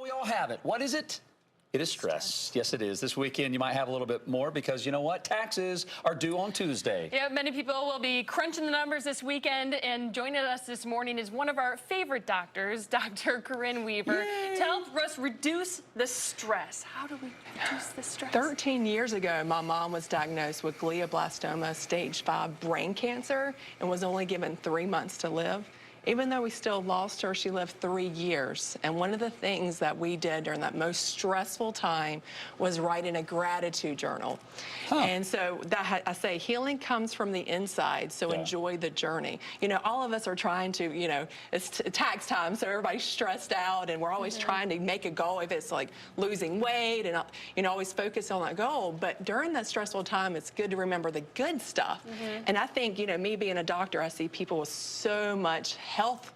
We all have it. What is it? It is stress. Yes, it is. This weekend, you might have a little bit more because you know what? Taxes are due on Tuesday. Yeah, many people will be crunching the numbers this weekend, and joining us this morning is one of our favorite doctors, Dr. Corinne Weaver, to help us reduce the stress. How do we reduce the stress? 13 years ago, my mom was diagnosed with glioblastoma, stage 5 brain cancer, and was only given 3 months to live. Even though we still lost her, she lived 3 years. And one of the things that we did during that most stressful time was writing a gratitude journal. And so that I say healing comes from the inside, so enjoy the journey. You know, all of us are trying to, you know, it's tax time, so everybody's stressed out, and we're always trying to make a goal, if it's like losing weight, and, you know, always focus on that goal. But during that stressful time, it's good to remember the good stuff. And I think, you know, me being a doctor, I see people with so much health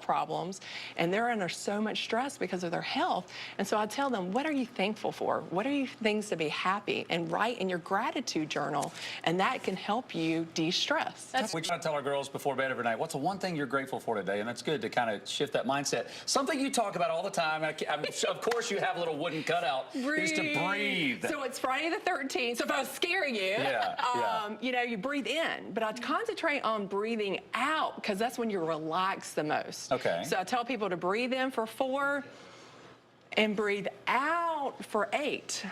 problems, and they're under so much stress because of their health. And so I tell them, what are you thankful for? What are you things to be happy? And write in your gratitude journal, and that can help you de-stress. We try to tell our girls before bed every night, what's the one thing you're grateful for today? And it's good to kind of shift that mindset. Something you talk about all the time, of course you have a little wooden cutout, is to breathe. So it's Friday the 13th, so if I was scaring you, you know, you breathe in, but I concentrate on breathing out, because that's when you relax the most. Okay. So I tell people to breathe in for 4 and breathe out for 8,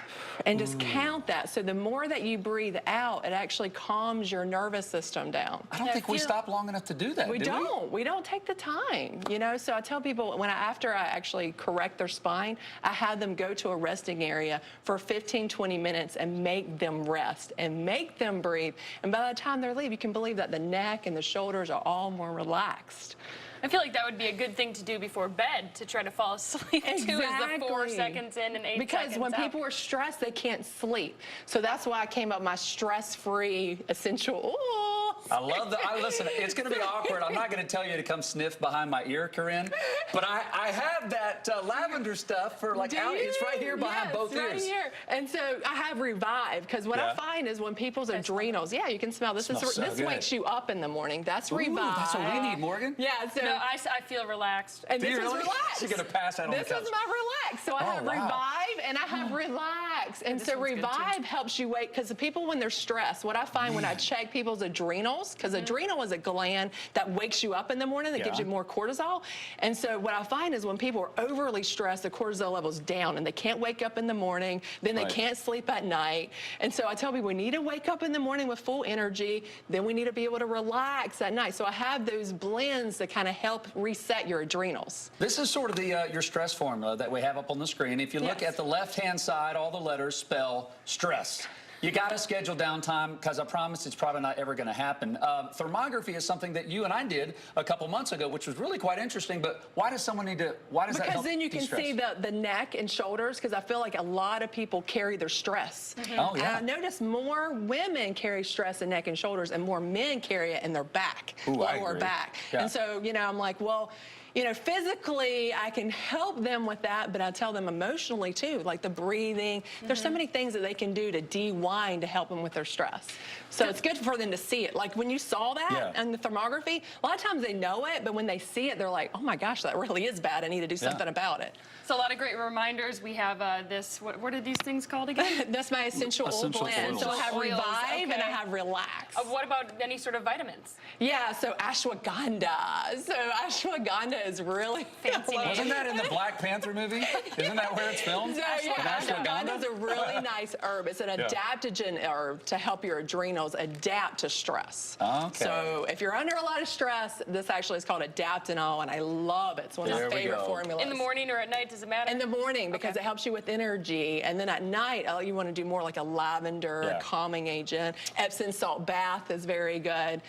and just count that. So the more that you breathe out, it actually calms your nervous system down. I don't think we stop long enough to do that. We don't. We don't take the time, you know. So I tell people, after I actually correct their spine, I have them go to a resting area for 15-20 minutes and make them rest and make them breathe. And by the time they leave, you can believe that the neck and the shoulders are all more relaxed. I feel like that would be a good thing to do before bed, to try to fall asleep too, is the 4 seconds in and 8 seconds out. Because when people are stressed, they can't sleep. So that's why I came up with my stress-free essential oil. I love that. Listen, it's going to be awkward. I'm not going to tell you to come sniff behind my ear, Corinne, but I have that lavender stuff for like out. It's right here behind both ears. Right here. And so I have Revive, because what I find is when people's adrenals, you can smell this. This wakes you up in the morning. That's Revive. That's what we need, Morgan. Yeah. So no, I feel relaxed. And this is Relax. She's going to pass out on the couch. This is my Relax. So I have Revive and I have Relax. And so Revive helps you wake, because the people, when they're stressed, what I find when I check people's adrenals, because adrenal is a gland that wakes you up in the morning, that gives you more cortisol. And so what I find is when people are overly stressed, the cortisol level's down and they can't wake up in the morning, then they can't sleep at night. And so I tell people we need to wake up in the morning with full energy, then we need to be able to relax at night. So I have those blends that kind of help reset your adrenals. This is sort of the your stress formula that we have up on the screen. If you look at the left-hand side, all the letters spell stress. You got to schedule downtime, because I promise it's probably not ever going to happen. Thermography is something that you and I did a couple months ago, which was really quite interesting. But why does someone need to? Why does that help? Because then you can see the neck and shoulders. Because I feel like a lot of people carry their stress. And I notice more women carry stress in neck and shoulders, and more men carry it in their back, lower back. And so, you know, I'm like, well, you know, physically, I can help them with that, but I tell them emotionally too, like the breathing. There's so many things that they can do to de-wind to help them with their stress. So it's good for them to see it. Like when you saw that in the thermography, a lot of times they know it, but when they see it, they're like, oh my gosh, that really is bad. I need to do something about it. So a lot of great reminders. We have this, what are these things called again? That's my essential oil blend. So I have Revive and I have Relax. What about any sort of vitamins? Yeah, so ashwagandha. So ashwagandha is really fancy. Wasn't that in the Black Panther movie? Isn't that where it's filmed? So, ashwagandha is a really nice herb. It's an adaptogen herb to help your adrenals adapt to stress. So if you're under a lot of stress, this actually is called adaptinol, and I love it. It's one of my favorite formulas. In the morning or at night, does it matter? In the morning, because it helps you with energy. And then at night, you want to do more like a lavender calming agent. Epsom salt bath is very good.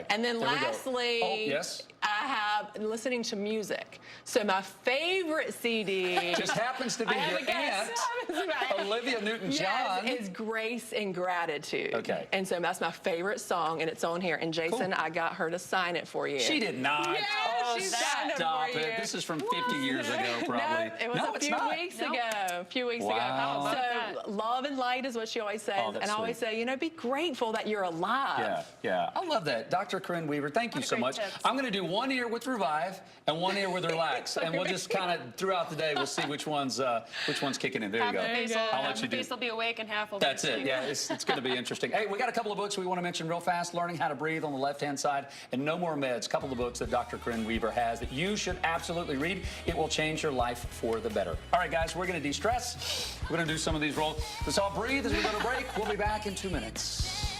And then lastly, I have listening to music. So my favorite CD just happens to be your aunt, Olivia Newton-John. Is Grace and Gratitude. And so that's my favorite song, and it's on here. And Jason, I got her to sign it for you. She did not. Oh, she's that. got it stop for it. you. This is from 50 years ago, probably. No, it was a it's few not. weeks Nope. ago. A few weeks Wow. ago. How about So that? love and light is what she always says. Oh, that's and I always sweet. say, you know, be grateful that you're alive. Yeah, yeah. I love that. Dr. Corinne Weaver, thank you What a so great much. tips. I'm going to do one ear with Revive and one ear with Relax. And we'll just kind of, throughout the day, we'll see which one's kicking in. There you Half go. the face will, I'll let you do. face will be awake and half will be That's it. asleep. Yeah, it's going to be interesting. Hey, we got a couple of books we want to mention real fast. Learning How to Breathe on the left-hand side and No More Meds. A couple of books that Dr. Corinne Weaver has that you should absolutely read. It will change your life for the better. All right, guys, we're going to de-stress. We're going to do some of these rolls. Let's all breathe as we go to break. We'll be back in 2 minutes.